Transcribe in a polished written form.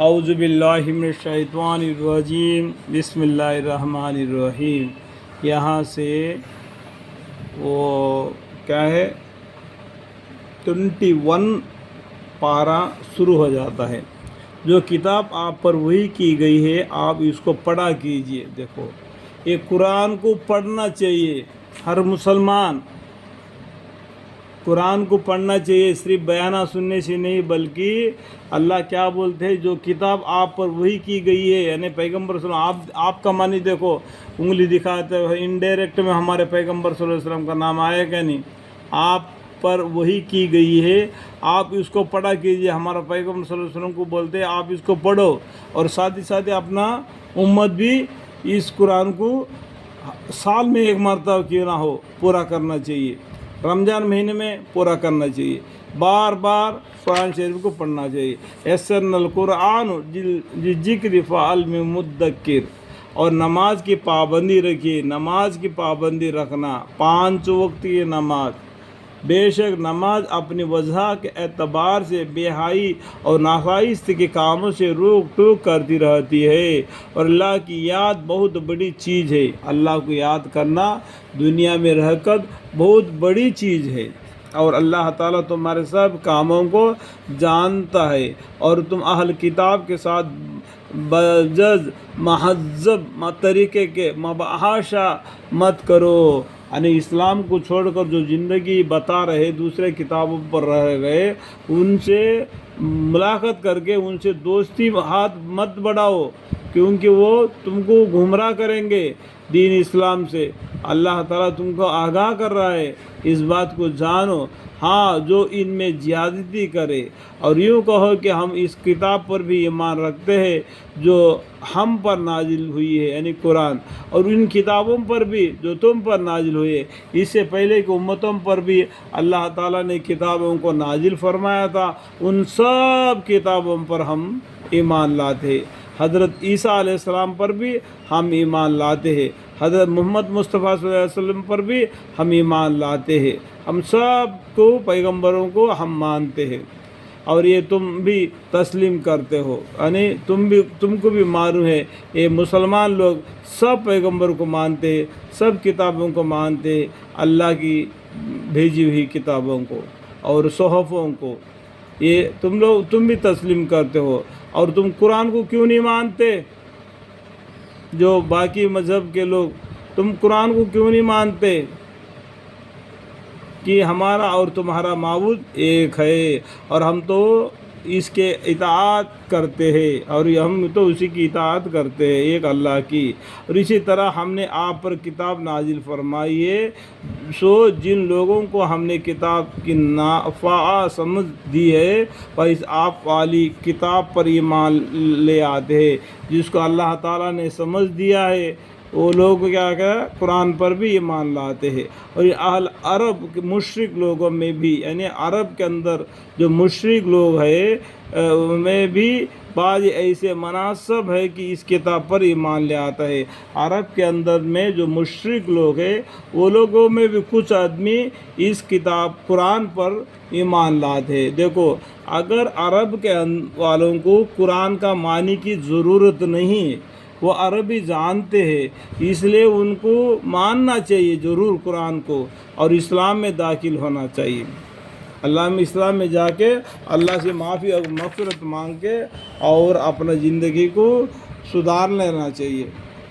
اعوذ باللہ من الشیطان الرجیم بسم اللہ الرحمن الرحیم۔ یہاں سے وہ کیا ہے 21 پارہ شروع ہو جاتا ہے۔ جو کتاب آپ پر وحی کی گئی ہے آپ اس کو پڑھا کیجئے۔ دیکھو یہ قرآن کو پڑھنا چاہیے، ہر مسلمان قرآن کو پڑھنا چاہیے، صرف بیانہ سننے سے نہیں، بلکہ اللہ کیا بولتے ہیں جو کتاب آپ پر وحی کی گئی ہے، یعنی پیغمبر صلی اللہ علیہ وسلم، آپ کا معنی دیکھو انگلی دکھاتے ہیں، انڈائریکٹ میں ہمارے پیغمبر صلی اللہ علیہ وسلم کا نام آیا کہ نہیں؟ آپ پر وحی کی گئی ہے، آپ اس کو پڑھا کیجئے۔ ہمارا پیغمبر صلی اللہ علیہ وسلم کو بولتے ہیں آپ اس کو پڑھو، اور ساتھ ہی ساتھ اپنا امت بھی اس قرآن کو سال میں ایک مرتبہ کیوں نہ ہو پورا کرنا چاہیے، رمضان مہینے میں پورا کرنا چاہیے، بار بار قرآن شریف کو پڑھنا چاہیے۔ یسرنا القرآن ذکر فعل میں مدکر، اور نماز کی پابندی رکھیے۔ نماز کی پابندی رکھنا، 5 وقت کی نماز، بے شک نماز اپنی وجہ کے اعتبار سے بے حیائی اور ناخواست کے کاموں سے روک ٹوک کرتی رہتی ہے، اور اللہ کی یاد بہت بڑی چیز ہے۔ اللہ کو یاد کرنا دنیا میں رہ کر بہت بڑی چیز ہے، اور اللہ تعالیٰ تمہارے سب کاموں کو جانتا ہے، اور تم اہل کتاب کے ساتھ بجز مہذب طریقے کے مباحثہ مت کرو، یعنی اسلام کو چھوڑ کر جو زندگی بتا رہے دوسرے کتابوں پر رہ گئے ان سے ملاقات کر کے ان سے دوستی ہاتھ مت بڑھاؤ، کیونکہ وہ تم کو گمراہ کریں گے دین اسلام سے۔ اللہ تعالیٰ تم کو آگاہ کر رہا ہے، اس بات کو جانو۔ ہاں جو ان میں زیادتی کرے، اور یوں کہو کہ ہم اس کتاب پر بھی ایمان رکھتے ہیں جو ہم پر نازل ہوئی ہے، یعنی قرآن، اور ان کتابوں پر بھی جو تم پر نازل ہوئی ہے۔ اس سے پہلے کی امتوں پر بھی اللہ تعالیٰ نے کتابوں کو نازل فرمایا تھا، ان سب کتابوں پر ہم ایمان لاتے ہیں۔ حضرت عیسیٰ علیہ السلام پر بھی ہم ایمان لاتے ہیں، حضرت محمد مصطفیٰ صلی اللہ علیہ وسلم پر بھی ہم ایمان لاتے ہیں، ہم سب کو پیغمبروں کو ہم مانتے ہیں، اور یہ تم بھی تسلیم کرتے ہو، یعنی تم کو بھی معلوم ہے یہ مسلمان لوگ سب پیغمبر کو مانتے ہیں، سب کتابوں کو مانتے ہیں، اللہ کی بھیجی ہوئی کتابوں کو اور صحفوں کو، یہ تم بھی تسلیم کرتے ہو۔ اور تم قرآن کو کیوں نہیں مانتے؟ جو باقی مذہب کے لوگ، تم قرآن کو کیوں نہیں مانتے کہ ہمارا اور تمہارا معبود ایک ہے، اور ہم تو اس کے اطاعت کرتے ہیں، اور ہم تو اسی کی اطاعت کرتے ہیں، ایک اللہ کی۔ اور اسی طرح ہم نے آپ پر کتاب نازل فرمائی ہے، سو جن لوگوں کو ہم نے کتاب کی نافع سمجھ دی ہے وہ اس آپ والی کتاب پر ایمان لے آتے ہیں، جس کو اللہ تعالیٰ نے سمجھ دیا ہے، وہ لوگ کیا قرآن پر بھی ایمان لاتے ہیں۔ اور اہل عرب کے مشرک لوگوں میں بھی، یعنی عرب کے اندر جو مشرک لوگ ہیں میں بھی بعض ایسے مناسب ہے کہ اس کتاب پر ایمان لے آتا ہے۔ عرب کے اندر میں جو مشرک لوگ ہیں وہ لوگوں میں بھی کچھ آدمی اس کتاب قرآن پر ایمان لاتے ہیں۔ دیکھو اگر عرب کے والوں کو قرآن کا معنی کی ضرورت نہیں ہے، وہ عربی جانتے ہیں، اس لیے ان کو ماننا چاہیے ضرور قرآن کو، اور اسلام میں داخل ہونا چاہیے۔ اسلام میں جا کے اللہ سے معافی اور مغفرت مانگ کے اور اپنا زندگی کو سدھار لینا چاہیے۔